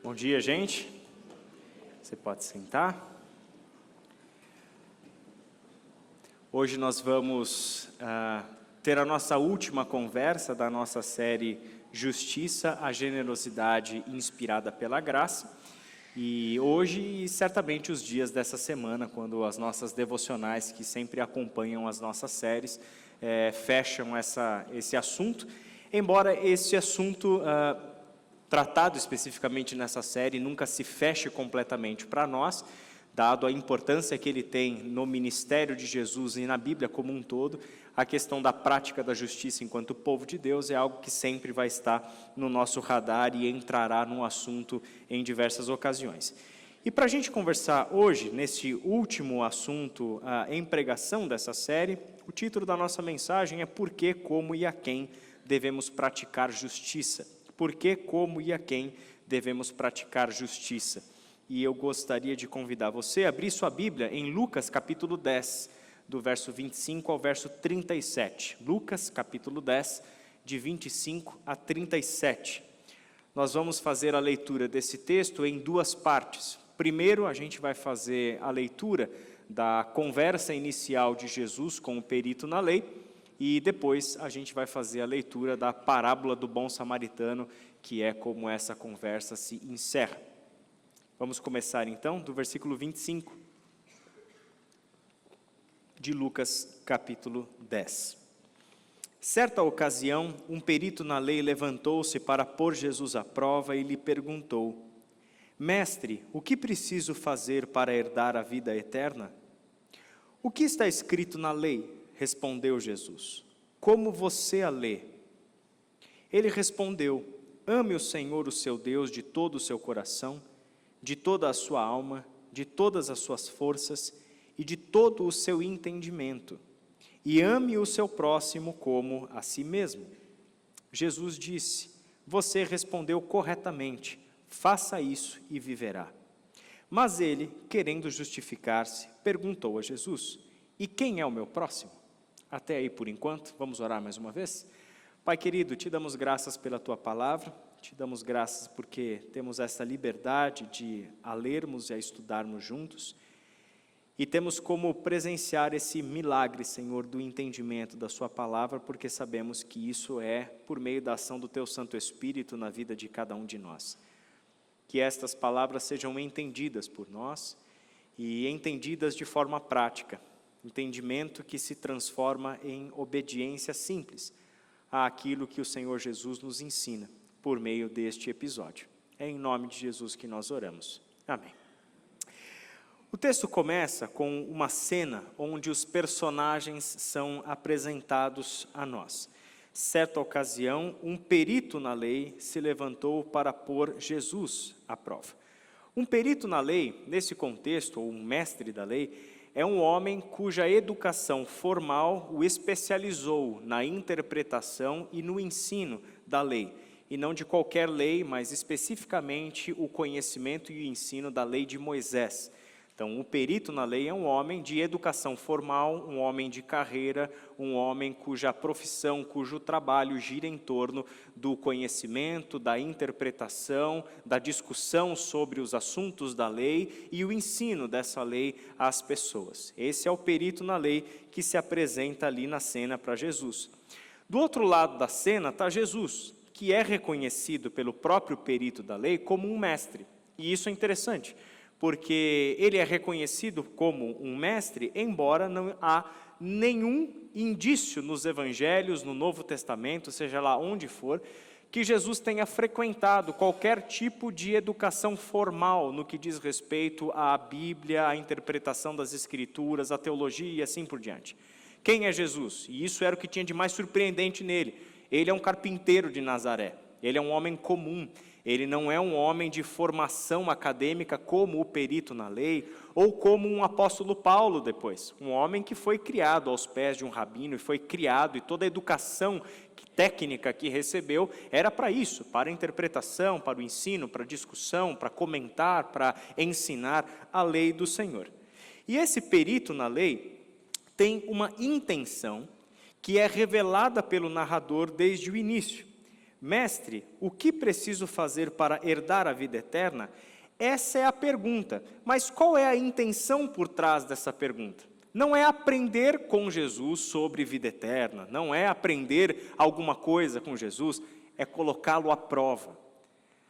Bom dia, gente. Você pode sentar. Hoje nós vamos ter a nossa última conversa da nossa série Justiça, a Generosidade Inspirada pela Graça. E hoje, e certamente os dias dessa semana, quando as nossas devocionais, que sempre acompanham as nossas séries, fecham esse assunto. Embora esse assunto tratado especificamente nessa série nunca se feche completamente para nós, dado a importância que ele tem no ministério de Jesus e na Bíblia como um todo, a questão da prática da justiça enquanto povo de Deus é algo que sempre vai estar no nosso radar e entrará no assunto em diversas ocasiões. E para a gente conversar hoje, neste último assunto, em pregação dessa série, o título da nossa mensagem é Por que, como e a quem devemos praticar justiça. Por que, como e a quem devemos praticar justiça. E eu gostaria de convidar você a abrir sua Bíblia em Lucas capítulo 10, do verso 25 ao verso 37. Lucas capítulo 10, de 25 a 37. Nós vamos fazer a leitura desse texto em duas partes. Primeiro, a gente vai fazer a leitura da conversa inicial de Jesus com o perito na lei, e depois a gente vai fazer a leitura da parábola do bom samaritano, que é como essa conversa se encerra. Vamos começar então do versículo 25 de Lucas capítulo 10. Certa ocasião, um perito na lei levantou-se para pôr Jesus à prova e lhe perguntou: Mestre, o que preciso fazer para herdar a vida eterna? O que está escrito na lei? Respondeu Jesus. Como você a lê? Ele respondeu: Ame o Senhor, o seu Deus, de todo o seu coração, de toda a sua alma, de todas as suas forças e de todo o seu entendimento. E ame o seu próximo como a si mesmo. Jesus disse: Você respondeu corretamente, faça isso e viverá. Mas ele, querendo justificar-se, perguntou a Jesus: E quem é o meu próximo? Até aí por enquanto, vamos orar mais uma vez? Pai querido, te damos graças pela tua palavra, te damos graças porque temos essa liberdade de a lermos e a estudarmos juntos, e temos como presenciar esse milagre, Senhor, do entendimento da sua palavra, porque sabemos que isso é por meio da ação do teu Santo Espírito na vida de cada um de nós. Que estas palavras sejam entendidas por nós e entendidas de forma prática, entendimento que se transforma em obediência simples àquilo que o Senhor Jesus nos ensina por meio deste episódio. É em nome de Jesus que nós oramos. Amém. O texto começa com uma cena onde os personagens são apresentados a nós. Certa ocasião, um perito na lei se levantou para pôr Jesus à prova. Um perito na lei, nesse contexto, ou um mestre da lei, é um homem cuja educação formal o especializou na interpretação e no ensino da lei, e não de qualquer lei, mas especificamente o conhecimento e o ensino da lei de Moisés. Então, o perito na lei é um homem de educação formal, um homem de carreira, um homem cuja profissão, cujo trabalho gira em torno do conhecimento, da interpretação, da discussão sobre os assuntos da lei e o ensino dessa lei às pessoas. Esse é o perito na lei que se apresenta ali na cena para Jesus. Do outro lado da cena está Jesus, que é reconhecido pelo próprio perito da lei como um mestre. E isso é interessante, porque ele é reconhecido como um mestre, embora não há nenhum indício nos evangelhos, no Novo Testamento, seja lá onde for, que Jesus tenha frequentado qualquer tipo de educação formal no que diz respeito à Bíblia, à interpretação das Escrituras, à teologia e assim por diante. Quem é Jesus? E isso era o que tinha de mais surpreendente nele. Ele é um carpinteiro de Nazaré, ele é um homem comum. Ele não é um homem de formação acadêmica como o perito na lei, ou como um apóstolo Paulo depois. Um homem que foi criado aos pés de um rabino, e foi criado, e toda a educação técnica que recebeu era para isso, para a interpretação, para o ensino, para a discussão, para comentar, para ensinar a lei do Senhor. E esse perito na lei tem uma intenção que é revelada pelo narrador desde o início. Mestre, o que preciso fazer para herdar a vida eterna? Essa é a pergunta, mas qual é a intenção por trás dessa pergunta? Não é aprender com Jesus sobre vida eterna, não é aprender alguma coisa com Jesus, é colocá-lo à prova.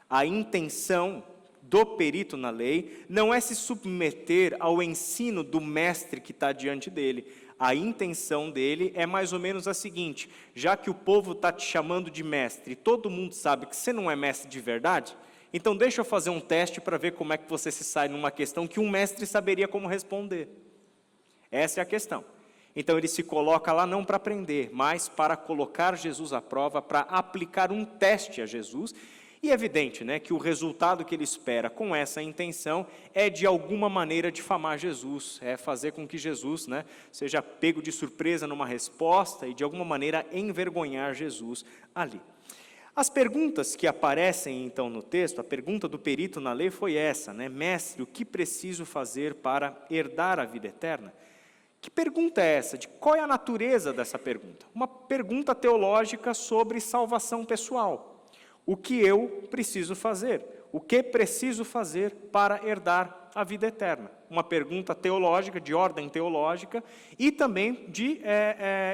A intenção do perito na lei não é se submeter ao ensino do mestre que está diante dele. A intenção dele é mais ou menos a seguinte: já que o povo está te chamando de mestre, e todo mundo sabe que você não é mestre de verdade, então deixa eu fazer um teste para ver como é que você se sai numa questão que um mestre saberia como responder. Essa é a questão. Então ele se coloca lá não para aprender, mas para colocar Jesus à prova, para aplicar um teste a Jesus. E é evidente, né, que o resultado que ele espera com essa intenção é de alguma maneira difamar Jesus, é fazer com que Jesus, né, seja pego de surpresa numa resposta e de alguma maneira envergonhar Jesus ali. As perguntas que aparecem então no texto, a pergunta do perito na lei foi essa, né, mestre, o que preciso fazer para herdar a vida eterna? Que pergunta é essa? De qual é a natureza dessa pergunta? Uma pergunta teológica sobre salvação pessoal. O que eu preciso fazer? O que preciso fazer para herdar a vida eterna? Uma pergunta teológica, de ordem teológica, e também de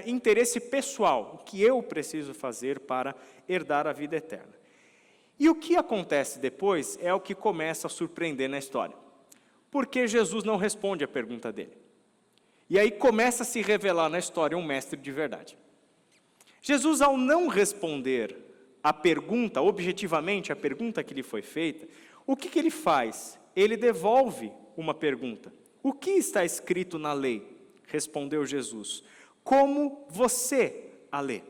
interesse pessoal. O que eu preciso fazer para herdar a vida eterna? E o que acontece depois é o que começa a surpreender na história. Porque Jesus não responde a pergunta dele. E aí começa a se revelar na história um mestre de verdade. Jesus, ao não responder a pergunta, objetivamente, a pergunta que lhe foi feita, o que ele faz? Ele devolve uma pergunta. O que está escrito na lei? Respondeu Jesus. Como você a lê?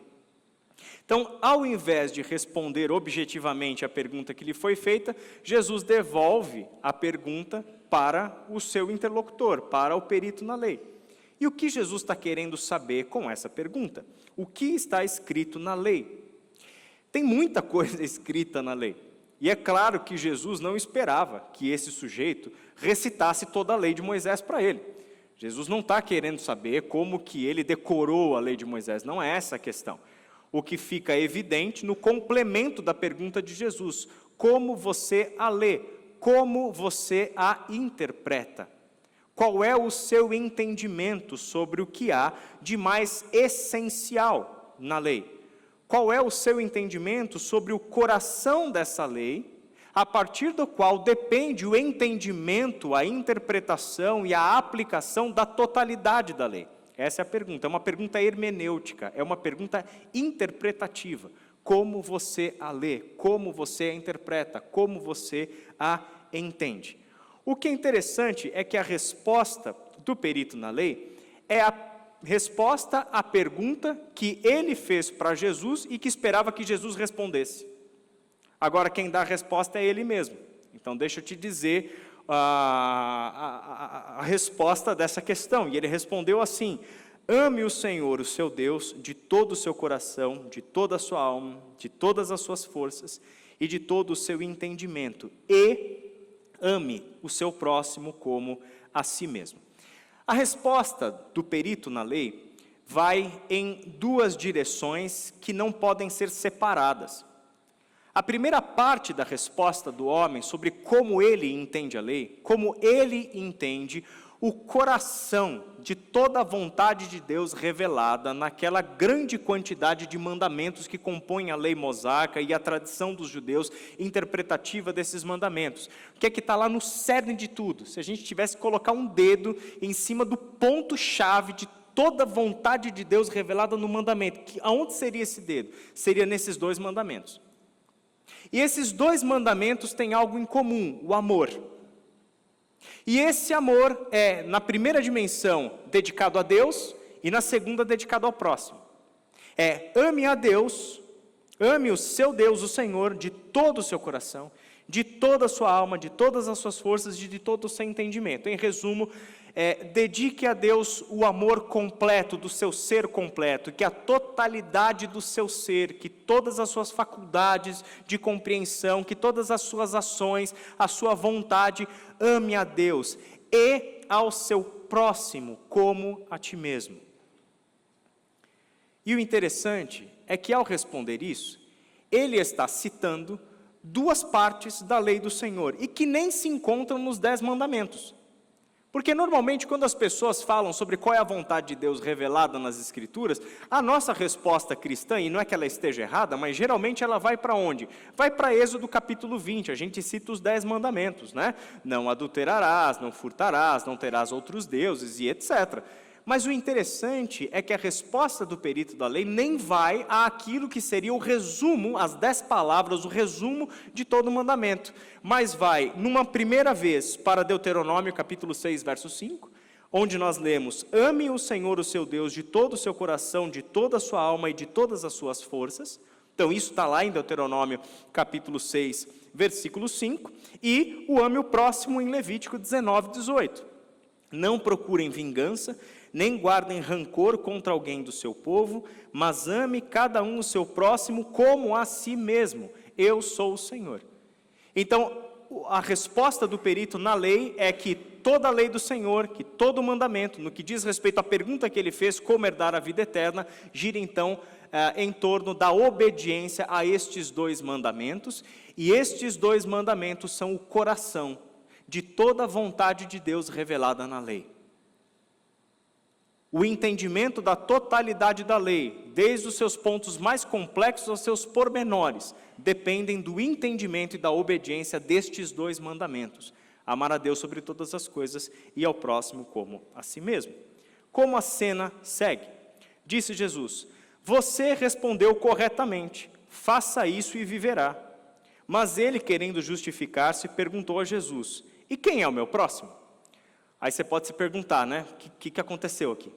Então, ao invés de responder objetivamente a pergunta que lhe foi feita, Jesus devolve a pergunta para o seu interlocutor, para o perito na lei. E o que Jesus está querendo saber com essa pergunta? O que está escrito na lei? Tem muita coisa escrita na lei. E é claro que Jesus não esperava que esse sujeito recitasse toda a lei de Moisés para ele. Jesus não está querendo saber como que ele decorou a lei de Moisés, não é essa a questão. O que fica evidente no complemento da pergunta de Jesus: como você a lê? Como você a interpreta? Qual é o seu entendimento sobre o que há de mais essencial na lei? Qual é o seu entendimento sobre o coração dessa lei, a partir do qual depende o entendimento, a interpretação e a aplicação da totalidade da lei? Essa é a pergunta, é uma pergunta hermenêutica, é uma pergunta interpretativa. Como você a lê, como você a interpreta, como você a entende? O que é interessante é que a resposta do perito na lei é a resposta à pergunta que ele fez para Jesus e que esperava que Jesus respondesse. Agora, quem dá a resposta é ele mesmo. Então, deixa eu te dizer a resposta dessa questão. E ele respondeu assim: ame o Senhor, o seu Deus, de todo o seu coração, de toda a sua alma, de todas as suas forças e de todo o seu entendimento. E ame o seu próximo como a si mesmo. A resposta do perito na lei vai em duas direções que não podem ser separadas. A primeira parte da resposta do homem sobre como ele entende a lei, como ele entende o coração de toda a vontade de Deus revelada naquela grande quantidade de mandamentos que compõem a lei mosaica e a tradição dos judeus interpretativa desses mandamentos. O que é que está lá no cerne de tudo? Se a gente tivesse que colocar um dedo em cima do ponto-chave de toda a vontade de Deus revelada no mandamento, aonde seria esse dedo? Seria nesses dois mandamentos. E esses dois mandamentos têm algo em comum: o amor. E esse amor é, na primeira dimensão, dedicado a Deus, e na segunda, dedicado ao próximo. Ame a Deus, ame o seu Deus, o Senhor, de todo o seu coração, de toda a sua alma, de todas as suas forças e de todo o seu entendimento. Em resumo, dedique a Deus o amor completo do seu ser completo, que a totalidade do seu ser, que todas as suas faculdades de compreensão, que todas as suas ações, a sua vontade, ame a Deus e ao seu próximo como a ti mesmo. E o interessante é que ao responder isso, ele está citando duas partes da lei do Senhor, e que nem se encontram nos 10 mandamentos. Porque normalmente quando as pessoas falam sobre qual é a vontade de Deus revelada nas Escrituras, a nossa resposta cristã, e não é que ela esteja errada, mas geralmente ela vai para onde? Vai para Êxodo capítulo 20, a gente cita os 10 mandamentos, né? Não adulterarás, não furtarás, não terás outros deuses e etc. Mas o interessante é que a resposta do perito da lei nem vai àquilo que seria o resumo, as 10 palavras, o resumo de todo o mandamento, mas vai, numa primeira vez, para Deuteronômio capítulo 6, verso 5, onde nós lemos: ame o Senhor, o seu Deus, de todo o seu coração, de toda a sua alma e de todas as suas forças. Então isso está lá em Deuteronômio capítulo 6, versículo 5, e o ame o próximo em Levítico 19, 18. Não procurem vingança, nem guardem rancor contra alguém do seu povo, mas ame cada um o seu próximo como a si mesmo. Eu sou o Senhor. Então, a resposta do perito na lei é que toda a lei do Senhor, que todo o mandamento, no que diz respeito à pergunta que ele fez, como herdar a vida eterna, gira então em torno da obediência a estes 2 mandamentos, e estes 2 mandamentos são o coração de toda a vontade de Deus revelada na lei. O entendimento da totalidade da lei, desde os seus pontos mais complexos aos seus pormenores, dependem do entendimento e da obediência destes 2 mandamentos: amar a Deus sobre todas as coisas e ao próximo como a si mesmo. Como a cena segue? Disse Jesus: você respondeu corretamente, faça isso e viverá. Mas ele, querendo justificar-se, perguntou a Jesus: e quem é o meu próximo? Aí você pode se perguntar, né? O que aconteceu aqui?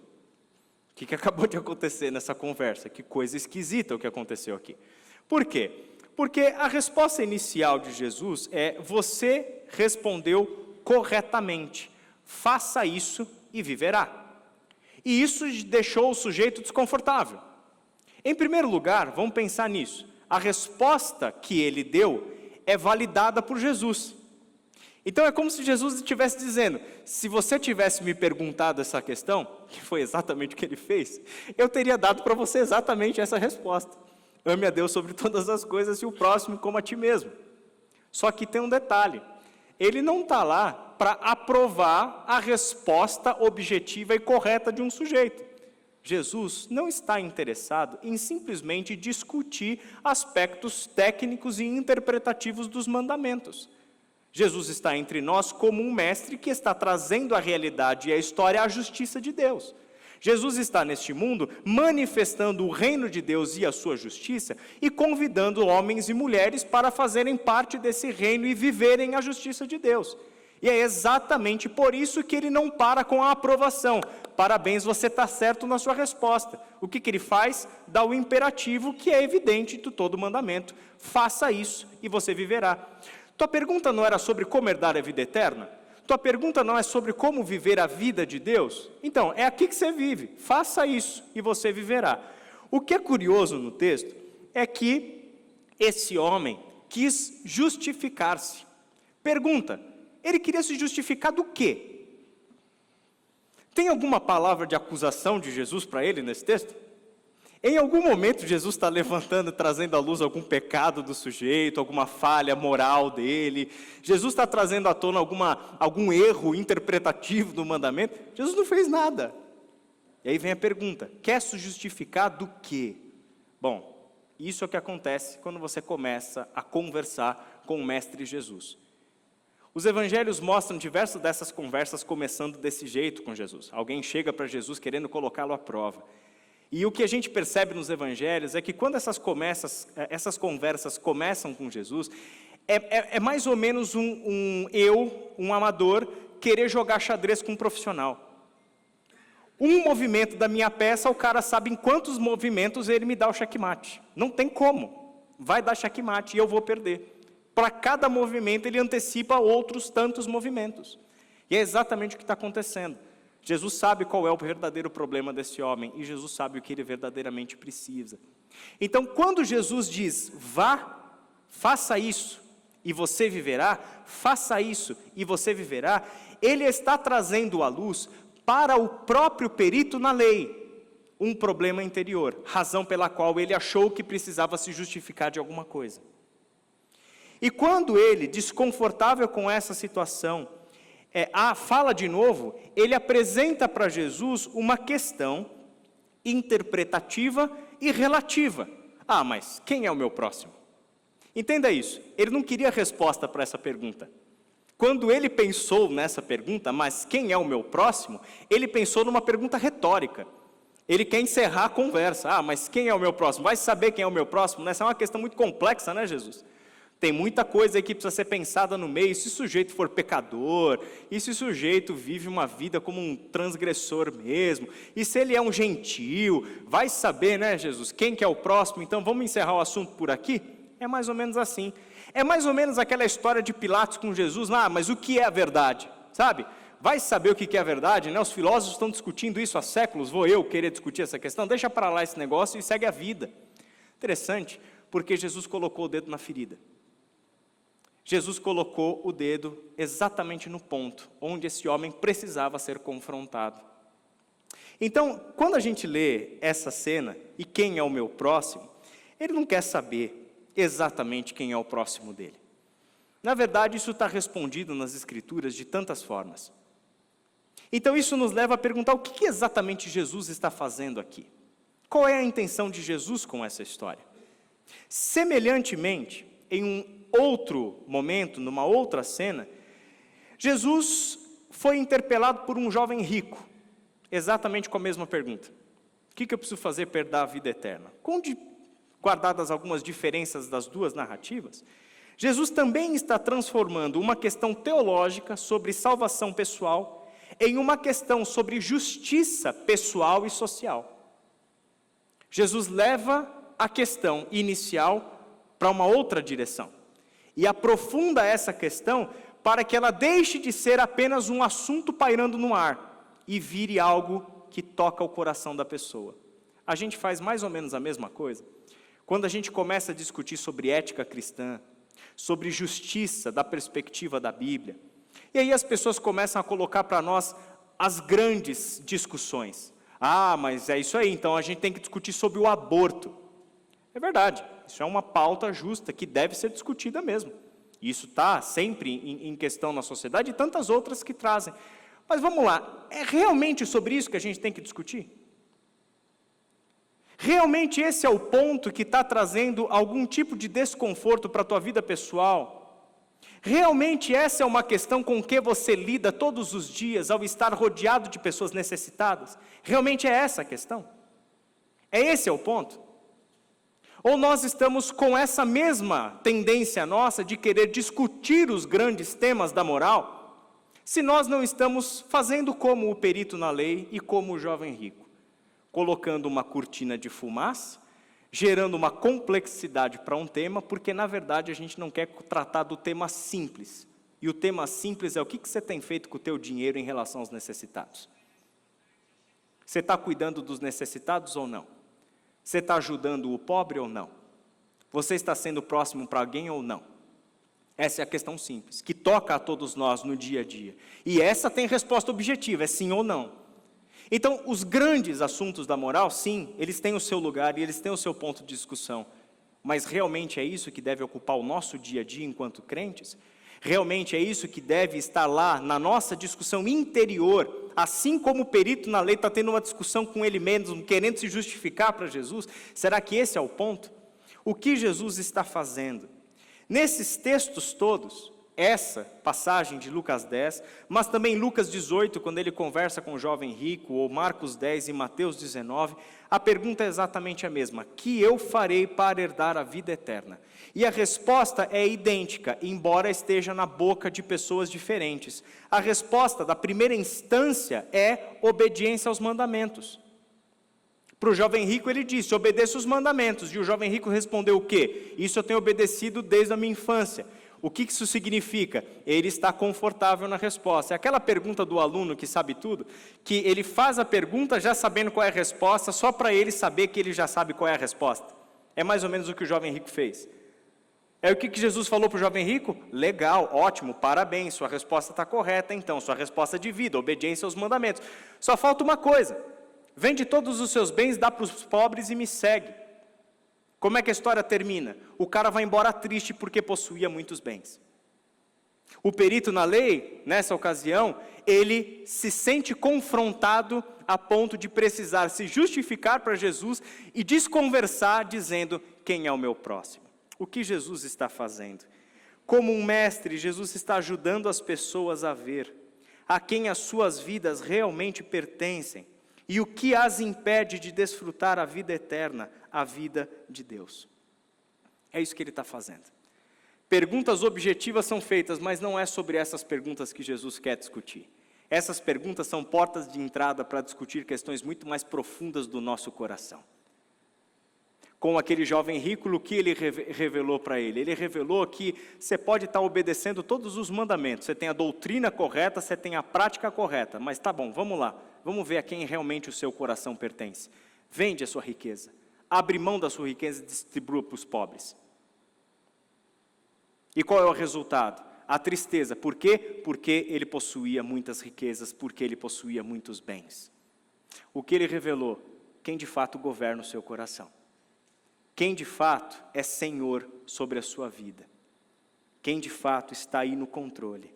O que acabou de acontecer nessa conversa? Que coisa esquisita o que aconteceu aqui. Por quê? Porque a resposta inicial de Jesus é: você respondeu corretamente, faça isso e viverá. E isso deixou o sujeito desconfortável. Em primeiro lugar, vamos pensar nisso. A resposta que ele deu é validada por Jesus. Então é como se Jesus estivesse dizendo: se você tivesse me perguntado essa questão, que foi exatamente o que ele fez, eu teria dado para você exatamente essa resposta: ame a Deus sobre todas as coisas e o próximo como a ti mesmo. Só que tem um detalhe: ele não está lá para aprovar a resposta objetiva e correta de um sujeito. Jesus não está interessado em simplesmente discutir aspectos técnicos e interpretativos dos mandamentos. Jesus está entre nós como um mestre que está trazendo a realidade e a história à justiça de Deus. Jesus está neste mundo manifestando o reino de Deus e a sua justiça e convidando homens e mulheres para fazerem parte desse reino e viverem a justiça de Deus. E é exatamente por isso que ele não para com a aprovação. Parabéns, você está certo na sua resposta. O que ele faz? Dá o imperativo que é evidente de todo o mandamento: faça isso e você viverá. Tua pergunta não era sobre como herdar a vida eterna? Tua pergunta não é sobre como viver a vida de Deus? Então, é aqui que você vive. Faça isso e você viverá. O que é curioso no texto é que esse homem quis justificar-se. Pergunta: ele queria se justificar do quê? Tem alguma palavra de acusação de Jesus para ele nesse texto? Em algum momento Jesus está levantando, trazendo à luz algum pecado do sujeito, alguma falha moral dele. Jesus está trazendo à tona algum erro interpretativo do mandamento. Jesus não fez nada. E aí vem a pergunta: quer se justificar do quê? Bom, isso é o que acontece quando você começa a conversar com o Mestre Jesus. Os evangelhos mostram diversas dessas conversas começando desse jeito com Jesus. Alguém chega para Jesus querendo colocá-lo à prova. E o que a gente percebe nos evangelhos é que quando essas conversas começam com Jesus, é mais ou menos um amador, querer jogar xadrez com um profissional. Um movimento da minha peça, o cara sabe em quantos movimentos ele me dá o xeque-mate. Não tem como. Vai dar xeque-mate e eu vou perder. Para cada movimento ele antecipa outros tantos movimentos. E é exatamente o que está acontecendo. Jesus sabe qual é o verdadeiro problema desse homem, e Jesus sabe o que ele verdadeiramente precisa. Então, quando Jesus diz: vá, faça isso, e você viverá, faça isso, e você viverá, ele está trazendo à luz para o próprio perito na lei. um problema interior, razão pela qual ele achou que precisava se justificar de alguma coisa. E quando ele, desconfortável com essa situação, fala de novo, ele apresenta para Jesus uma questão interpretativa e relativa. Ah, mas quem é o meu próximo? Entenda isso, ele não queria resposta para essa pergunta. Quando ele pensou nessa pergunta, mas quem é o meu próximo? Ele pensou numa pergunta retórica. Ele quer encerrar a conversa. Ah, mas quem é o meu próximo? Vai saber quem é o meu próximo? Essa é uma questão muito complexa, né, Jesus? Tem muita coisa aí que precisa ser pensada no meio. E se o sujeito for pecador? E se o sujeito vive uma vida como um transgressor mesmo? E se ele é um gentil? Vai saber, né, Jesus, quem que é o próximo? Então vamos encerrar o assunto por aqui? É mais ou menos assim. É mais ou menos aquela história de Pilatos com Jesus. Ah, mas o que é a verdade? Sabe? Vai saber o que é a verdade, né? Os filósofos estão discutindo isso há séculos. Vou eu querer discutir essa questão? Deixa para lá esse negócio e segue a vida. Interessante, porque Jesus colocou o dedo na ferida. Jesus colocou o dedo exatamente no ponto onde esse homem precisava ser confrontado. Então, quando a gente lê essa cena, e quem é o meu próximo, ele não quer saber exatamente quem é o próximo dele. Na verdade, isso está respondido nas Escrituras de tantas formas. Então, isso nos leva a perguntar o que exatamente Jesus está fazendo aqui. Qual é a intenção de Jesus com essa história? Semelhantemente, em um outro momento, numa outra cena, Jesus foi interpelado por um jovem rico, exatamente com a mesma pergunta. O que eu preciso fazer para herdar a vida eterna? Guardadas algumas diferenças das duas narrativas, Jesus também está transformando uma questão teológica sobre salvação pessoal em uma questão sobre justiça pessoal e social. Jesus leva a questão inicial para uma outra direção e aprofunda essa questão para que ela deixe de ser apenas um assunto pairando no ar e vire algo que toca o coração da pessoa. A gente faz mais ou menos a mesma coisa quando a gente começa a discutir sobre ética cristã, sobre justiça da perspectiva da Bíblia. E aí as pessoas começam a colocar para nós as grandes discussões. Ah, mas é isso aí, então a gente tem que discutir sobre o aborto. É verdade, isso é uma pauta justa que deve ser discutida mesmo. Isso está sempre em questão na sociedade e tantas outras que trazem. Mas vamos lá, é realmente sobre isso que a gente tem que discutir? Realmente esse é o ponto que está trazendo algum tipo de desconforto para a tua vida pessoal? Realmente essa é uma questão com que você lida todos os dias ao estar rodeado de pessoas necessitadas? Realmente é essa a questão? Esse é o ponto? Ou nós estamos com essa mesma tendência nossa de querer discutir os grandes temas da moral, se nós não estamos fazendo como o perito na lei e como o jovem rico? Colocando uma cortina de fumaça, gerando uma complexidade para um tema, porque na verdade a gente não quer tratar do tema simples. E o tema simples é o que você tem feito com o teu dinheiro em relação aos necessitados. Você está cuidando dos necessitados ou não? Você está ajudando o pobre ou não? Você está sendo próximo para alguém ou não? Essa é a questão simples, que toca a todos nós no dia a dia. E essa tem resposta objetiva, é sim ou não. Então, os grandes assuntos da moral, sim, eles têm o seu lugar e eles têm o seu ponto de discussão. Mas realmente é isso que deve ocupar o nosso dia a dia enquanto crentes? Realmente é isso que deve estar lá na nossa discussão interior, assim como o perito na lei está tendo uma discussão com ele mesmo, querendo se justificar para Jesus? Será que esse é o ponto? O que Jesus está fazendo? Nesses textos todos, essa passagem de Lucas 10, mas também Lucas 18, quando ele conversa com o jovem rico, ou Marcos 10 e Mateus 19, a pergunta é exatamente a mesma: que eu farei para herdar a vida eterna? E a resposta é idêntica, embora esteja na boca de pessoas diferentes. A resposta da primeira instância é obediência aos mandamentos. Para o jovem rico ele disse: obedeça os mandamentos. E o jovem rico respondeu o quê? Isso eu tenho obedecido desde a minha infância. O que isso significa? Ele está confortável na resposta. É aquela pergunta do aluno que sabe tudo, que ele faz a pergunta já sabendo qual é a resposta, só para ele saber que ele já sabe qual é a resposta. É mais ou menos o que o jovem rico fez. É o que Jesus falou para o jovem rico? Legal, ótimo, parabéns, sua resposta está correta então, sua resposta de vida, obediência aos mandamentos. Só falta uma coisa: Vende todos os seus bens, dá para os pobres e me segue. Como é que a história termina? O cara vai embora triste porque possuía muitos bens. O perito na lei, nessa ocasião, ele se sente confrontado a ponto de precisar se justificar para Jesus e desconversar dizendo: quem é o meu próximo? O que Jesus está fazendo? Como um mestre, Jesus está ajudando as pessoas a ver a quem as suas vidas realmente pertencem e o que as impede de desfrutar a vida eterna, a vida de Deus. É isso que ele está fazendo. Perguntas objetivas são feitas, mas não é sobre essas perguntas que Jesus quer discutir. Essas perguntas são portas de entrada para discutir questões muito mais profundas do nosso coração. Com aquele jovem rico, o que ele revelou para ele? Ele revelou que você pode estar obedecendo todos os mandamentos, você tem a doutrina correta, você tem a prática correta, mas tá bom, vamos lá, vamos ver a quem realmente o seu coração pertence. Vende a sua riqueza, abre mão da sua riqueza e distribua para os pobres. E qual é o resultado? A tristeza. Por quê? Porque ele possuía muitas riquezas, porque ele possuía muitos bens. O que ele revelou? Quem de fato governa o seu coração. Quem de fato é Senhor sobre a sua vida. Quem de fato está aí no controle.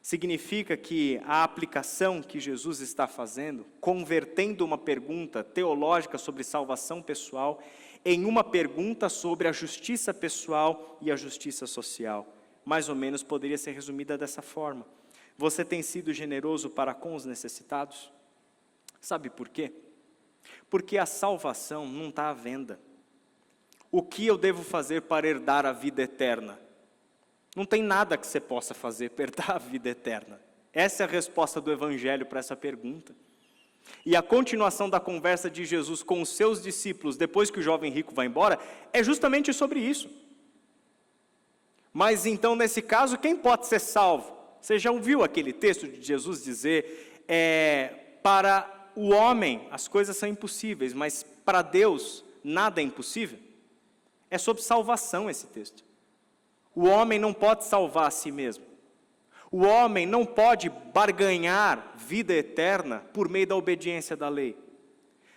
Significa que a aplicação que Jesus está fazendo, convertendo uma pergunta teológica sobre salvação pessoal em uma pergunta sobre a justiça pessoal e a justiça social. Mais ou menos poderia ser resumida dessa forma. Você tem sido generoso para com os necessitados? Sabe por quê? Porque a salvação não está à venda. O que eu devo fazer para herdar a vida eterna? Não tem nada que você possa fazer para herdar a vida eterna. Essa é a resposta do Evangelho para essa pergunta. E a continuação da conversa de Jesus com os seus discípulos, depois que o jovem rico vai embora, é justamente sobre isso. Mas então, nesse caso, quem pode ser salvo? Você já ouviu aquele texto de Jesus dizer, para o homem as coisas são impossíveis, mas para Deus nada é impossível? É sobre salvação esse texto. O homem não pode salvar a si mesmo. O homem não pode barganhar vida eterna por meio da obediência da lei.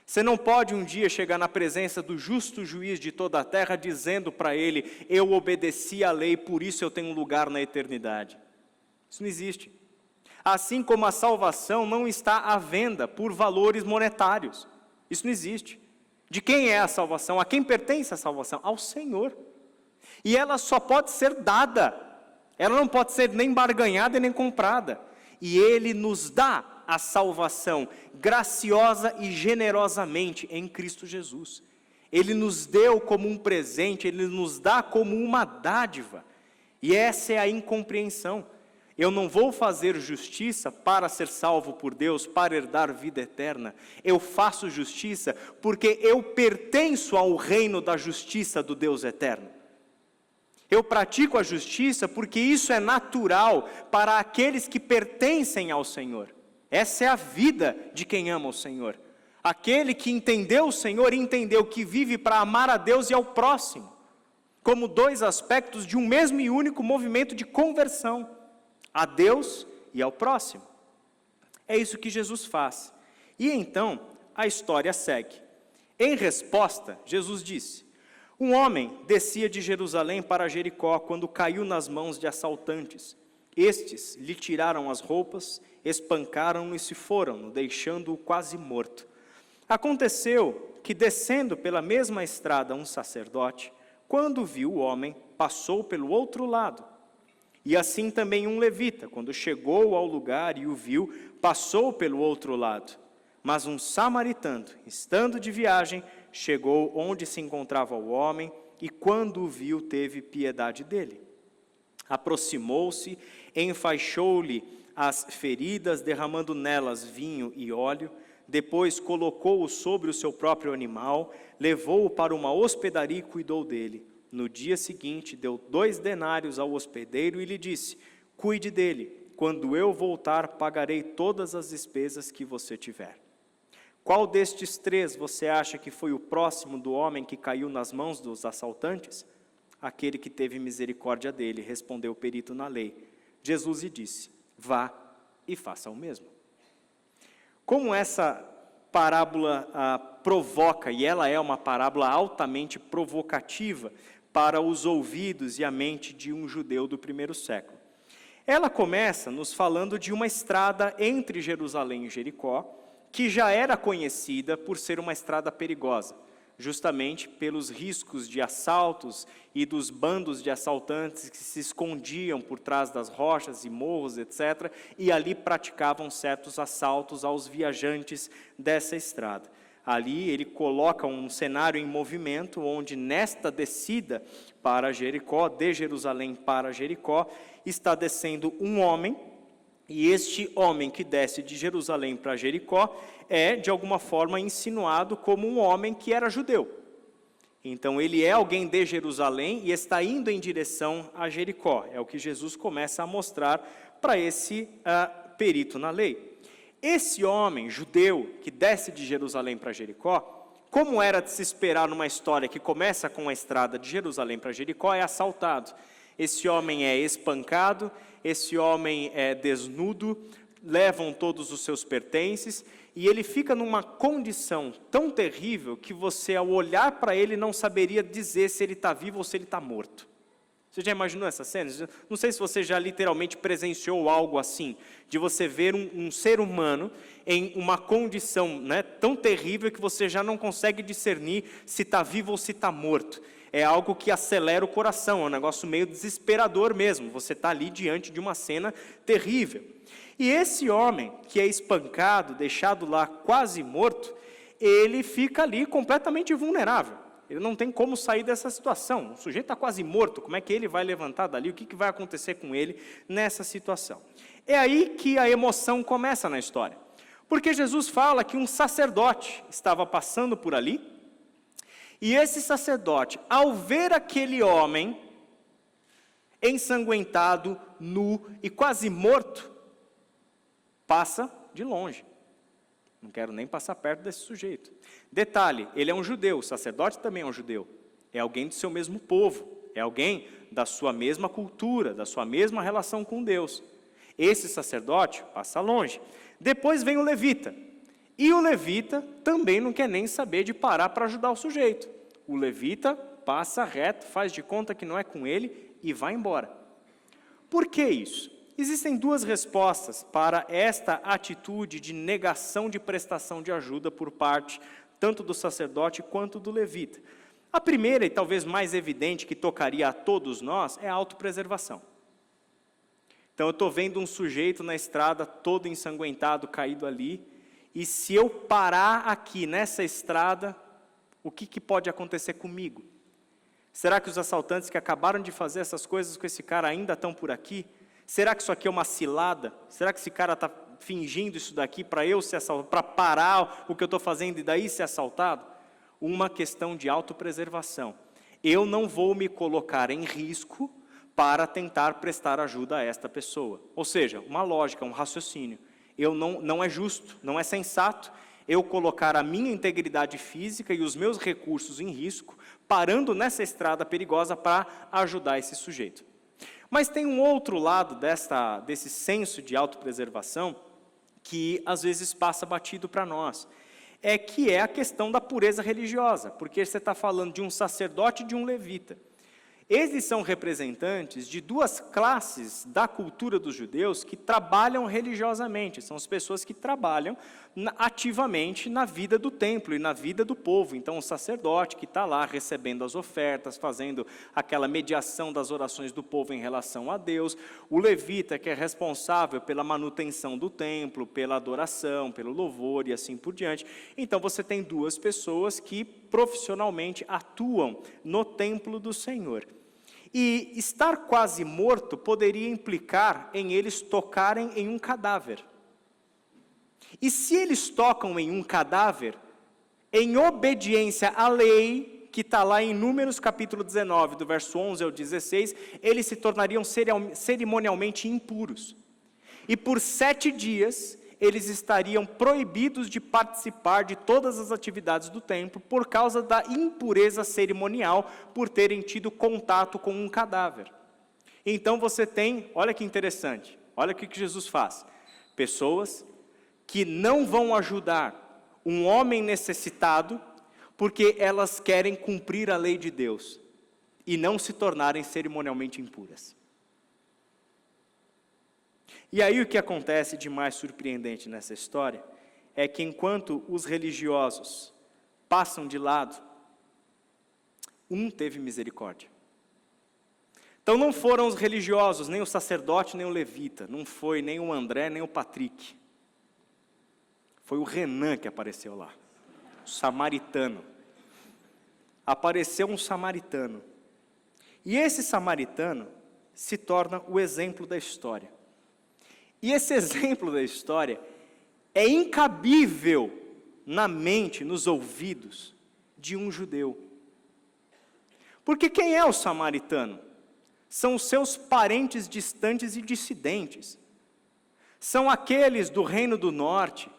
Você não pode um dia chegar na presença do justo juiz de toda a terra dizendo para ele: eu obedeci à lei, por isso eu tenho um lugar na eternidade. Isso não existe. Assim como a salvação não está à venda por valores monetários. Isso não existe. De quem é a salvação? A quem pertence a salvação? Ao Senhor. E ela só pode ser dada. Ela não pode ser nem barganhada nem comprada. E Ele nos dá a salvação graciosa e generosamente em Cristo Jesus. Ele nos deu como um presente, Ele nos dá como uma dádiva. E essa é a incompreensão. Eu não vou fazer justiça para ser salvo por Deus, para herdar vida eterna. Eu faço justiça porque eu pertenço ao reino da justiça do Deus eterno. Eu pratico a justiça porque isso é natural para aqueles que pertencem ao Senhor. Essa é a vida de quem ama o Senhor. Aquele que entendeu o Senhor e entendeu que vive para amar a Deus e ao próximo, como dois aspectos de um mesmo e único movimento de conversão, a Deus e ao próximo. É isso que Jesus faz. E então, a história segue. Em resposta, Jesus disse: um homem descia de Jerusalém para Jericó quando caiu nas mãos de assaltantes. Estes lhe tiraram as roupas, espancaram-no e se foram, deixando-o quase morto. Aconteceu que, descendo pela mesma estrada um sacerdote, quando viu o homem, passou pelo outro lado. E assim também um levita, quando chegou ao lugar e o viu, passou pelo outro lado. Mas um samaritano, estando de viagem, chegou onde se encontrava o homem, e quando o viu, teve piedade dele. Aproximou-se, enfaixou-lhe as feridas, derramando nelas vinho e óleo, depois colocou-o sobre o seu próprio animal, levou-o para uma hospedaria e cuidou dele. No dia seguinte, deu 2 denários ao hospedeiro e lhe disse: cuide dele, quando eu voltar, pagarei todas as despesas que você tiver. Qual destes 3 você acha que foi o próximo do homem que caiu nas mãos dos assaltantes? Aquele que teve misericórdia dele, respondeu o perito na lei. Jesus lhe disse: vá e faça o mesmo. Como essa parábola provoca, e ela é uma parábola altamente provocativa para os ouvidos e a mente de um judeu do primeiro século. Ela começa nos falando de uma estrada entre Jerusalém e Jericó, que já era conhecida por ser uma estrada perigosa, justamente pelos riscos de assaltos e dos bandos de assaltantes que se escondiam por trás das rochas e morros, etc., e ali praticavam certos assaltos aos viajantes dessa estrada. Ali ele coloca um cenário em movimento, onde nesta descida para Jericó, de Jerusalém para Jericó, está descendo um homem, e este homem que desce de Jerusalém para Jericó é, de alguma forma, insinuado como um homem que era judeu. Então, ele é alguém de Jerusalém e está indo em direção a Jericó. É o que Jesus começa a mostrar para esse perito na lei. Esse homem judeu que desce de Jerusalém para Jericó, como era de se esperar numa história que começa com a estrada de Jerusalém para Jericó, é assaltado. Esse homem é espancado, esse homem é desnudo, levam todos os seus pertences, e ele fica numa condição tão terrível que você, ao olhar para ele, não saberia dizer se ele está vivo ou se ele está morto. Você já imaginou essa cena? Não sei se você já literalmente presenciou algo assim, de você ver um ser humano em uma condição, né, tão terrível que você já não consegue discernir se está vivo ou se está morto. É algo que acelera o coração, é um negócio meio desesperador mesmo. Você está ali diante de uma cena terrível. E esse homem, que é espancado, deixado lá quase morto, ele fica ali completamente vulnerável. Ele não tem como sair dessa situação. O sujeito está quase morto, como é que ele vai levantar dali? O que vai acontecer com ele nessa situação? É aí que a emoção começa na história. Porque Jesus fala que um sacerdote estava passando por ali, e esse sacerdote, ao ver aquele homem ensanguentado, nu e quase morto, passa de longe. Não quero nem passar perto desse sujeito. Detalhe, ele é um judeu, o sacerdote também é um judeu. É alguém do seu mesmo povo, é alguém da sua mesma cultura, da sua mesma relação com Deus. Esse sacerdote passa longe. Depois vem o levita. E o levita também não quer nem saber de parar para ajudar o sujeito. O levita passa reto, faz de conta que não é com ele e vai embora. Por que isso? Existem duas respostas para esta atitude de negação de prestação de ajuda por parte tanto do sacerdote quanto do levita. A primeira, e talvez mais evidente, que tocaria a todos nós, é a autopreservação. Então eu estou vendo um sujeito na estrada todo ensanguentado, caído ali, e se eu parar aqui nessa estrada, o que pode acontecer comigo? Será que os assaltantes que acabaram de fazer essas coisas com esse cara ainda estão por aqui? Será que isso aqui é uma cilada? Será que esse cara está fingindo isso daqui para eu ser assaltado, para parar o que eu estou fazendo e daí ser assaltado? Uma questão de autopreservação. Eu não vou me colocar em risco para tentar prestar ajuda a esta pessoa. Ou seja, uma lógica, um raciocínio. Não é justo, não é sensato eu colocar a minha integridade física e os meus recursos em risco, parando nessa estrada perigosa para ajudar esse sujeito. Mas tem um outro lado desse senso de autopreservação que às vezes passa batido para nós, que é a questão da pureza religiosa, porque você está falando de um sacerdote e de um levita. Eles são representantes de duas classes da cultura dos judeus que trabalham religiosamente, são as pessoas que trabalham ativamente na vida do templo e na vida do povo. Então o sacerdote que está lá recebendo as ofertas, fazendo aquela mediação das orações do povo em relação a Deus, o levita que é responsável pela manutenção do templo, pela adoração, pelo louvor e assim por diante. Então você tem duas pessoas que profissionalmente atuam no templo do Senhor. E estar quase morto poderia implicar em eles tocarem em um cadáver. E se eles tocam em um cadáver, em obediência à lei, que está lá em Números capítulo 19, do verso 11 ao 16, eles se tornariam cerimonialmente impuros. E por 7 dias, eles estariam proibidos de participar de todas as atividades do templo por causa da impureza cerimonial, por terem tido contato com um cadáver. Então você tem, olha que interessante, olha o que Jesus faz. Pessoas que não vão ajudar um homem necessitado, porque elas querem cumprir a lei de Deus e não se tornarem cerimonialmente impuras. E aí o que acontece de mais surpreendente nessa história é que enquanto os religiosos passam de lado, um teve misericórdia. Então não foram os religiosos, nem o sacerdote, nem o levita, não foi nem o André, nem o Patrick. Foi o Renan que apareceu lá, o samaritano. Apareceu um samaritano. E esse samaritano se torna o exemplo da história. E esse exemplo da história é incabível na mente, nos ouvidos de um judeu. Porque quem é o samaritano? São os seus parentes distantes e dissidentes. São aqueles do Reino do Norte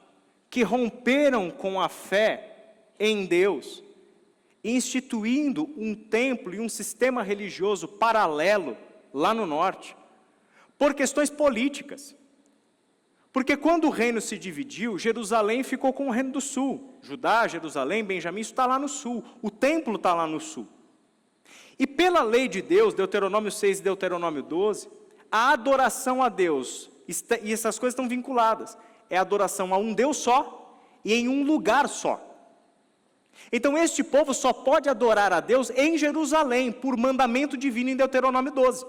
que romperam com a fé em Deus, instituindo um templo e um sistema religioso paralelo lá no norte, por questões políticas. Porque quando o reino se dividiu, Jerusalém ficou com o reino do sul. Judá, Jerusalém, Benjamim, isso está lá no sul. O templo está lá no sul. E pela lei de Deus, Deuteronômio 6 e Deuteronômio 12, a adoração a Deus, e essas coisas estão vinculadas, é a adoração a um Deus só e em um lugar só. Então este povo só pode adorar a Deus em Jerusalém, por mandamento divino em Deuteronômio 12.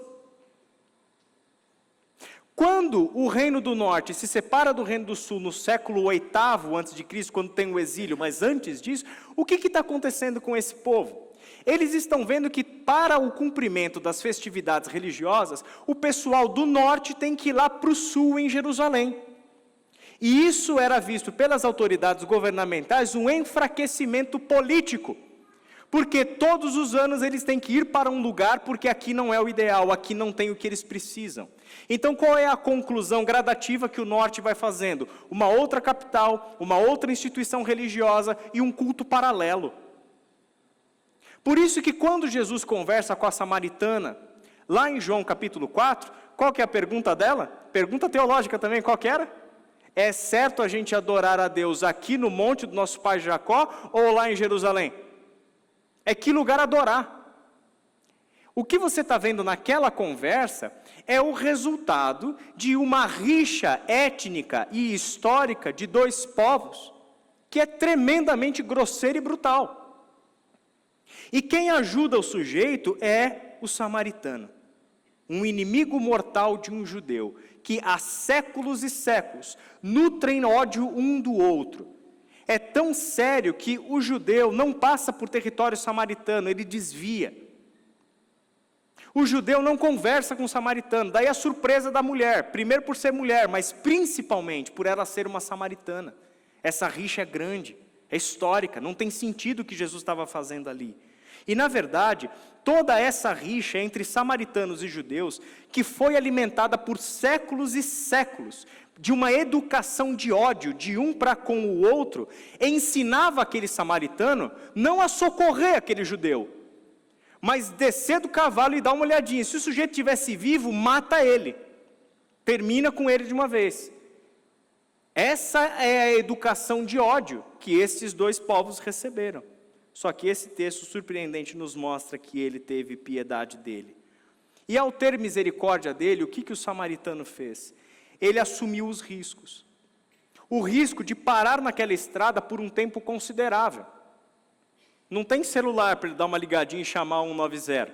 Quando o reino do norte se separa do reino do sul no século 8º a.C., quando tem o exílio, mas antes disso, o que está acontecendo com esse povo? Eles estão vendo que para o cumprimento das festividades religiosas, o pessoal do norte tem que ir lá para o sul em Jerusalém. E isso era visto pelas autoridades governamentais um enfraquecimento político. Porque todos os anos eles têm que ir para um lugar, porque aqui não é o ideal, aqui não tem o que eles precisam. Então qual é a conclusão gradativa que o norte vai fazendo? Uma outra capital, uma outra instituição religiosa e um culto paralelo. Por isso que quando Jesus conversa com a samaritana, lá em João capítulo 4, qual que é a pergunta dela? Pergunta teológica também, qual que era? É certo a gente adorar a Deus aqui no monte do nosso pai Jacó ou lá em Jerusalém? É que lugar adorar? O que você está vendo naquela conversa é o resultado de uma rixa étnica e histórica de dois povos, que é tremendamente grosseira e brutal. E quem ajuda o sujeito é o samaritano, um inimigo mortal de um judeu, que há séculos e séculos nutrem ódio um do outro. É tão sério que o judeu não passa por território samaritano, ele desvia. O judeu não conversa com o samaritano, daí a surpresa da mulher, primeiro por ser mulher, mas principalmente por ela ser uma samaritana. Essa rixa é grande, é histórica, não tem sentido o que Jesus estava fazendo ali. E na verdade, toda essa rixa entre samaritanos e judeus, que foi alimentada por séculos e séculos, de uma educação de ódio de um para com o outro, ensinava aquele samaritano não a socorrer aquele judeu, mas descer do cavalo e dar uma olhadinha. Se o sujeito estivesse vivo, mata ele. Termina com ele de uma vez. Essa é a educação de ódio que esses dois povos receberam. Só que esse texto surpreendente nos mostra que ele teve piedade dele. E ao ter misericórdia dele, o que o samaritano fez? Ele assumiu os riscos. O risco de parar naquela estrada por um tempo considerável. Não tem celular para ele dar uma ligadinha e chamar 190.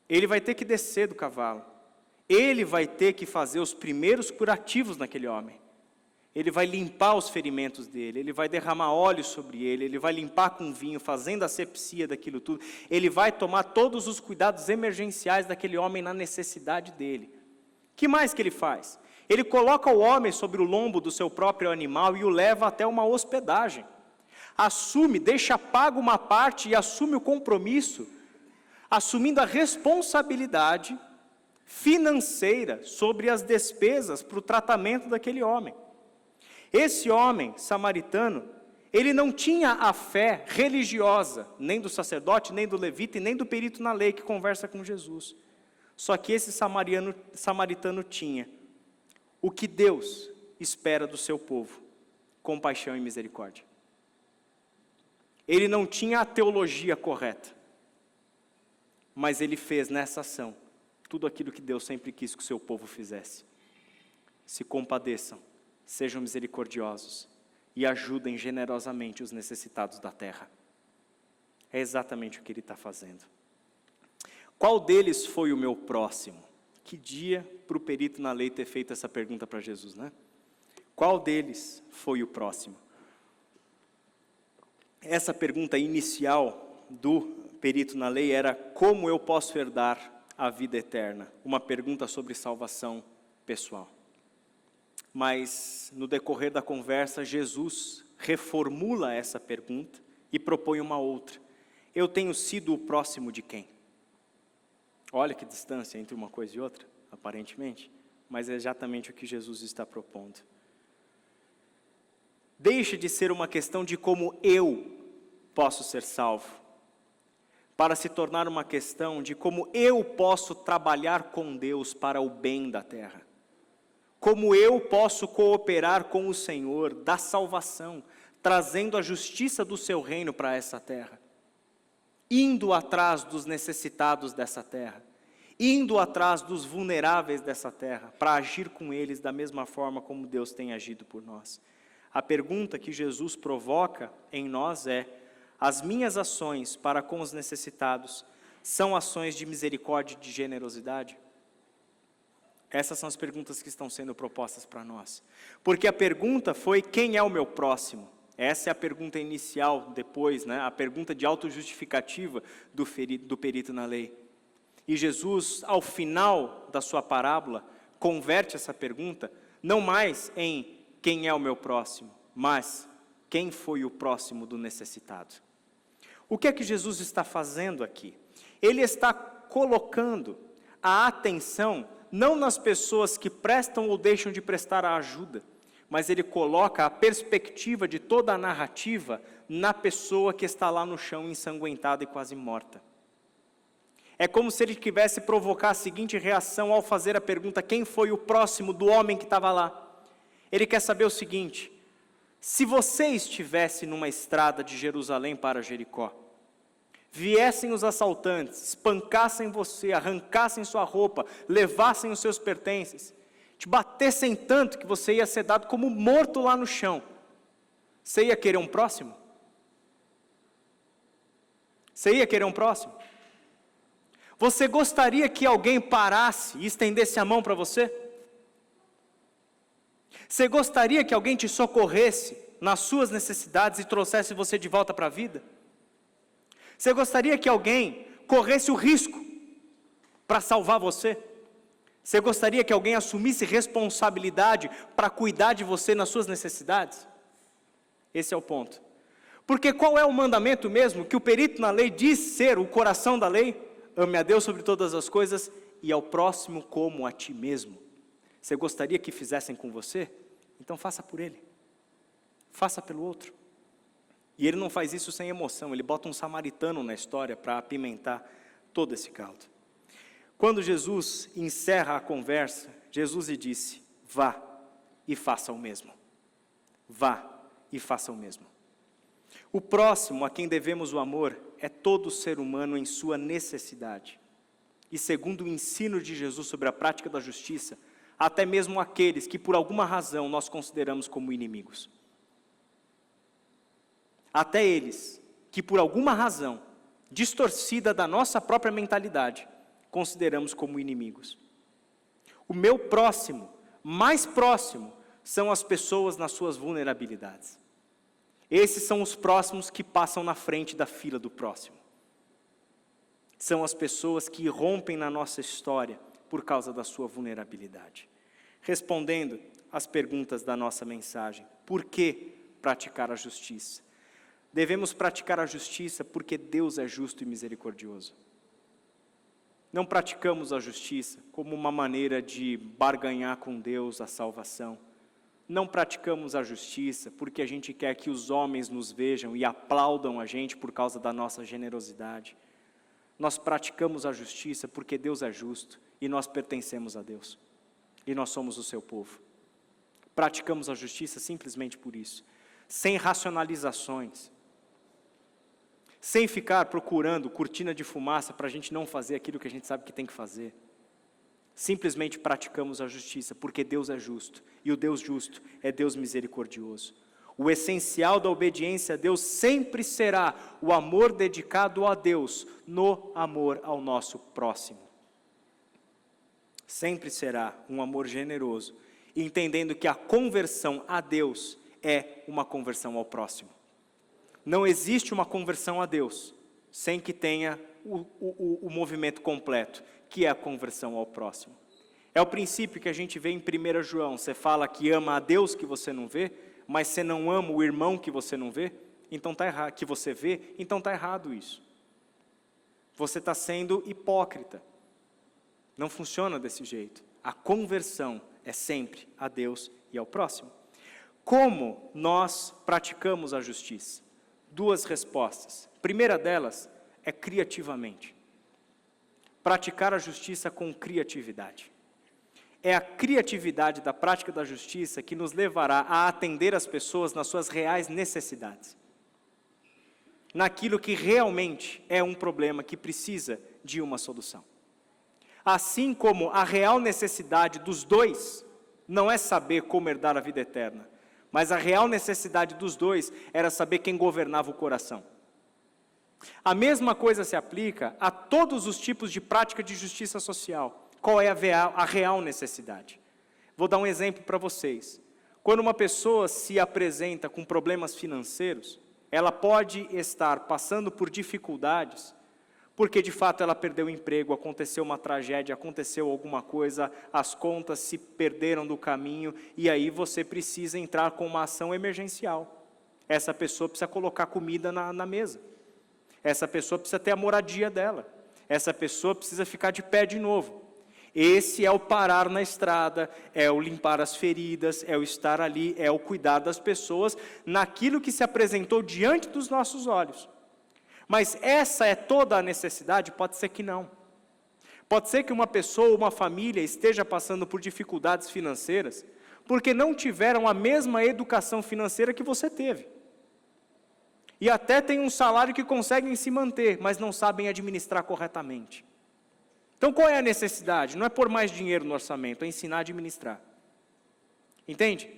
Ele vai ter que descer do cavalo. Ele vai ter que fazer os primeiros curativos naquele homem. Ele vai limpar os ferimentos dele, ele vai derramar óleo sobre ele, ele vai limpar com vinho, fazendo asepsia daquilo tudo. Ele vai tomar todos os cuidados emergenciais daquele homem na necessidade dele. Que mais que ele faz? Ele coloca o homem sobre o lombo do seu próprio animal e o leva até uma hospedagem. Assume, deixa pago uma parte e assume o compromisso, assumindo a responsabilidade financeira sobre as despesas para o tratamento daquele homem. Esse homem samaritano, ele não tinha a fé religiosa, nem do sacerdote, nem do levita e nem do perito na lei que conversa com Jesus. Só que esse samaritano tinha o que Deus espera do seu povo, compaixão e misericórdia. Ele não tinha a teologia correta, mas ele fez nessa ação tudo aquilo que Deus sempre quis que o seu povo fizesse. Se compadeçam, sejam misericordiosos e ajudem generosamente os necessitados da terra. É exatamente o que ele está fazendo. Qual deles foi o meu próximo? Que dia para o perito na lei ter feito essa pergunta para Jesus, né? Qual deles foi o próximo? Essa pergunta inicial do perito na lei era: como eu posso herdar a vida eterna? Uma pergunta sobre salvação pessoal. Mas no decorrer da conversa, Jesus reformula essa pergunta e propõe uma outra. Eu tenho sido o próximo de quem? Olha que distância entre uma coisa e outra, aparentemente, mas é exatamente o que Jesus está propondo. Deixa de ser uma questão de como eu posso ser salvo, para se tornar uma questão de como eu posso trabalhar com Deus para o bem da terra. Como eu posso cooperar com o Senhor da salvação, trazendo a justiça do seu reino para essa terra. Indo atrás dos necessitados dessa terra. Indo atrás dos vulneráveis dessa terra, para agir com eles da mesma forma como Deus tem agido por nós. A pergunta que Jesus provoca em nós é: as minhas ações para com os necessitados são ações de misericórdia e de generosidade? Essas são as perguntas que estão sendo propostas para nós. Porque a pergunta foi: quem é o meu próximo? Essa é a pergunta inicial, depois, né? A pergunta de autojustificativa do perito na lei. E Jesus, ao final da sua parábola, converte essa pergunta, não mais em quem é o meu próximo, mas quem foi o próximo do necessitado. O que é que Jesus está fazendo aqui? Ele está colocando a atenção não nas pessoas que prestam ou deixam de prestar a ajuda, mas ele coloca a perspectiva de toda a narrativa na pessoa que está lá no chão ensanguentada e quase morta. É como se ele quisesse provocar a seguinte reação ao fazer a pergunta: quem foi o próximo do homem que estava lá? Ele quer saber o seguinte: se você estivesse numa estrada de Jerusalém para Jericó, viessem os assaltantes, espancassem você, arrancassem sua roupa, levassem os seus pertences, te batessem tanto que você ia ser dado como morto lá no chão, você ia querer um próximo? Você ia querer um próximo? Você gostaria que alguém parasse e estendesse a mão para você? Você gostaria que alguém te socorresse nas suas necessidades e trouxesse você de volta para a vida? Você gostaria que alguém corresse o risco para salvar você? Você gostaria que alguém assumisse responsabilidade para cuidar de você nas suas necessidades? Esse é o ponto. Porque qual é o mandamento mesmo que o perito na lei diz ser o coração da lei? Ame a Deus sobre todas as coisas e ao próximo como a ti mesmo. Você gostaria que fizessem com você? Então faça por ele. Faça pelo outro. E ele não faz isso sem emoção, ele bota um samaritano na história para apimentar todo esse caldo. Quando Jesus encerra a conversa, Jesus lhe disse: vá e faça o mesmo. Vá e faça o mesmo. O próximo a quem devemos o amor é todo ser humano em sua necessidade. E segundo o ensino de Jesus sobre a prática da justiça, até mesmo aqueles que por alguma razão nós consideramos como inimigos. Até eles que por alguma razão, distorcida da nossa própria mentalidade, consideramos como inimigos. O meu próximo, mais próximo, são as pessoas nas suas vulnerabilidades. Esses são os próximos que passam na frente da fila do próximo. São as pessoas que rompem na nossa história por causa da sua vulnerabilidade. Respondendo às perguntas da nossa mensagem: por que praticar a justiça? Devemos praticar a justiça porque Deus é justo e misericordioso. Não praticamos a justiça como uma maneira de barganhar com Deus a salvação. Não praticamos a justiça porque a gente quer que os homens nos vejam e aplaudam a gente por causa da nossa generosidade. Nós praticamos a justiça porque Deus é justo e nós pertencemos a Deus. E nós somos o seu povo. praticamos a justiça simplesmente por isso, sem racionalizações, sem ficar procurando cortina de fumaça para a gente não fazer aquilo que a gente sabe que tem que fazer. Simplesmente praticamos a justiça, porque Deus é justo, e o Deus justo é Deus misericordioso. O essencial da obediência a Deus sempre será o amor dedicado a Deus, no amor ao nosso próximo. Sempre será um amor generoso, entendendo que a conversão a Deus é uma conversão ao próximo. Não existe uma conversão a Deus sem que tenha o movimento completo, que é a conversão ao próximo. É o princípio que a gente vê em 1 João. Você fala que ama a Deus que você não vê, mas você não ama o irmão que você não vê, então está errado, que você vê, então está errado isso. Você está sendo hipócrita. Não funciona desse jeito. A conversão é sempre a Deus e ao próximo. Como nós praticamos a justiça? 2 respostas. A primeira delas é criativamente. Praticar a justiça com criatividade. É a criatividade da prática da justiça que nos levará a atender as pessoas nas suas reais necessidades. Naquilo que realmente é um problema que precisa de uma solução. Assim como a real necessidade dos dois não é saber como herdar a vida eterna, mas a real necessidade dos dois era saber quem governava o coração. A mesma coisa se aplica a todos os tipos de prática de justiça social. Qual é a real necessidade? Vou dar um exemplo para vocês. Quando uma pessoa se apresenta com problemas financeiros, ela pode estar passando por dificuldades, porque de fato ela perdeu o emprego, aconteceu uma tragédia, aconteceu alguma coisa, as contas se perderam do caminho, e aí você precisa entrar com uma ação emergencial. Essa pessoa precisa colocar comida na mesa. Essa pessoa precisa ter a moradia dela. Essa pessoa precisa ficar de pé de novo. Esse é o parar na estrada, é o limpar as feridas, é o estar ali, é o cuidar das pessoas, naquilo que se apresentou diante dos nossos olhos. Mas essa é toda a necessidade? Pode ser que não. Pode ser que uma pessoa, uma família esteja passando por dificuldades financeiras, porque não tiveram a mesma educação financeira que você teve. E até tem um salário que conseguem se manter, mas não sabem administrar corretamente. Então qual é a necessidade? Não é pôr mais dinheiro no orçamento, é ensinar a administrar. Entende?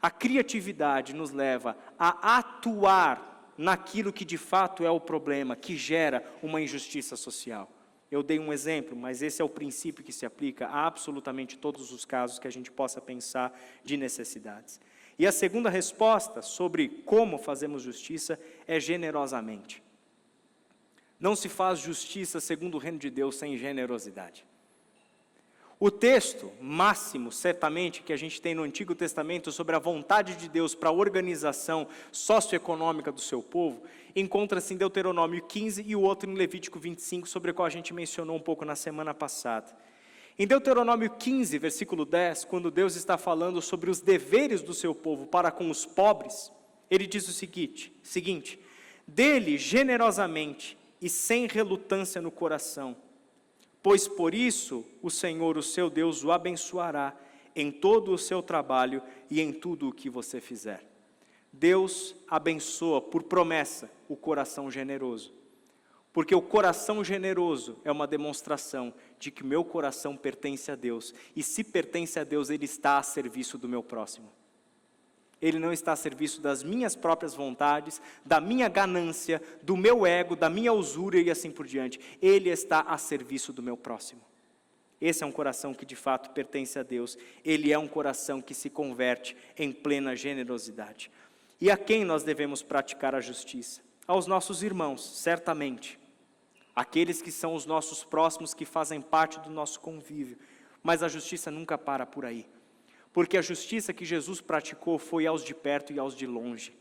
A criatividade nos leva a atuar naquilo que de fato é o problema, que gera uma injustiça social. Eu dei um exemplo, mas esse é o princípio que se aplica a absolutamente todos os casos que a gente possa pensar de necessidades. E a segunda resposta sobre como fazemos justiça é generosamente. Não se faz justiça segundo o reino de Deus sem generosidade. O texto máximo, certamente, que a gente tem no Antigo Testamento sobre a vontade de Deus para a organização socioeconômica do seu povo, encontra-se em Deuteronômio 15 e o outro em Levítico 25, sobre o qual a gente mencionou um pouco na semana passada. Em Deuteronômio 15, versículo 10, quando Deus está falando sobre os deveres do seu povo para com os pobres, ele diz o seguinte: dele generosamente e sem relutância no coração, pois por isso o Senhor, o seu Deus, o abençoará em todo o seu trabalho e em tudo o que você fizer. Deus abençoa por promessa o coração generoso, porque o coração generoso é uma demonstração de que o meu coração pertence a Deus, e se pertence a Deus, ele está a serviço do meu próximo. Ele não está a serviço das minhas próprias vontades, da minha ganância, do meu ego, da minha usura e assim por diante. Ele está a serviço do meu próximo. Esse é um coração que de fato pertence a Deus. Ele é um coração que se converte em plena generosidade. E a quem nós devemos praticar a justiça? Aos nossos irmãos, certamente. Aqueles que são os nossos próximos, que fazem parte do nosso convívio. Mas a justiça nunca para por aí. Porque a justiça que Jesus praticou foi aos de perto e aos de longe.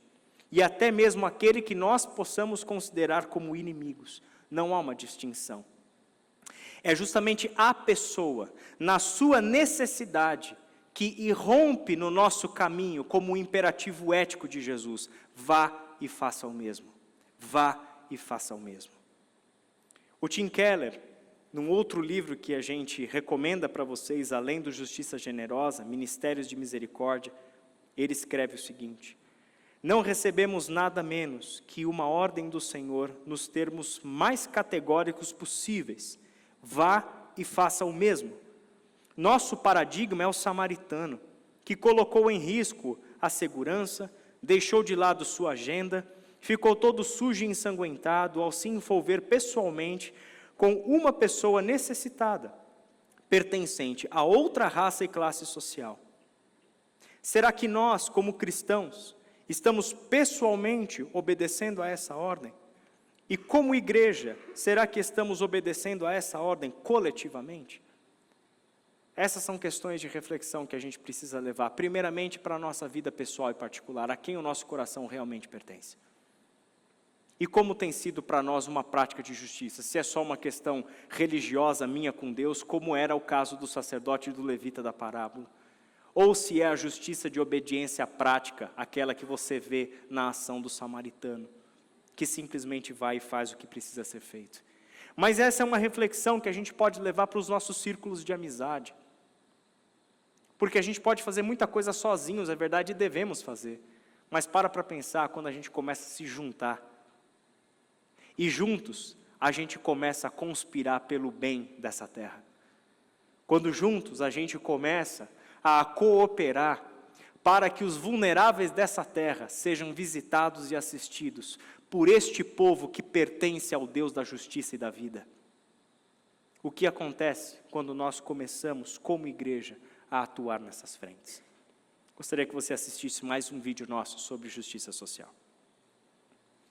E até mesmo aquele que nós possamos considerar como inimigos. Não há uma distinção. É justamente a pessoa, na sua necessidade, que irrompe no nosso caminho como um imperativo ético de Jesus. Vá e faça o mesmo. Vá e faça o mesmo. O Tim Keller, num outro livro que a gente recomenda para vocês, além do Justiça Generosa, Ministérios de Misericórdia, ele escreve o seguinte: não recebemos nada menos que uma ordem do Senhor nos termos mais categóricos possíveis. Vá e faça o mesmo. Nosso paradigma é o samaritano, que colocou em risco a segurança, deixou de lado sua agenda, ficou todo sujo e ensanguentado ao se envolver pessoalmente com uma pessoa necessitada, pertencente a outra raça e classe social. Será que nós, como cristãos, estamos pessoalmente obedecendo a essa ordem? E como igreja, será que estamos obedecendo a essa ordem coletivamente? Essas são questões de reflexão que a gente precisa levar, primeiramente para a nossa vida pessoal e particular, a quem o nosso coração realmente pertence. E como tem sido para nós uma prática de justiça, se é só uma questão religiosa minha com Deus, como era o caso do sacerdote e do levita da parábola, ou se é a justiça de obediência prática, aquela que você vê na ação do samaritano, que simplesmente vai e faz o que precisa ser feito. Mas essa é uma reflexão que a gente pode levar para os nossos círculos de amizade. Porque a gente pode fazer muita coisa sozinhos, é verdade, e devemos fazer. Mas para pensar quando a gente começa a se juntar. E juntos, a gente começa a conspirar pelo bem dessa terra. Quando juntos a gente começa a cooperar para que os vulneráveis dessa terra sejam visitados e assistidos por este povo que pertence ao Deus da justiça e da vida. O que acontece quando nós começamos, como igreja, a atuar nessas frentes? Gostaria que você assistisse mais um vídeo nosso sobre justiça social.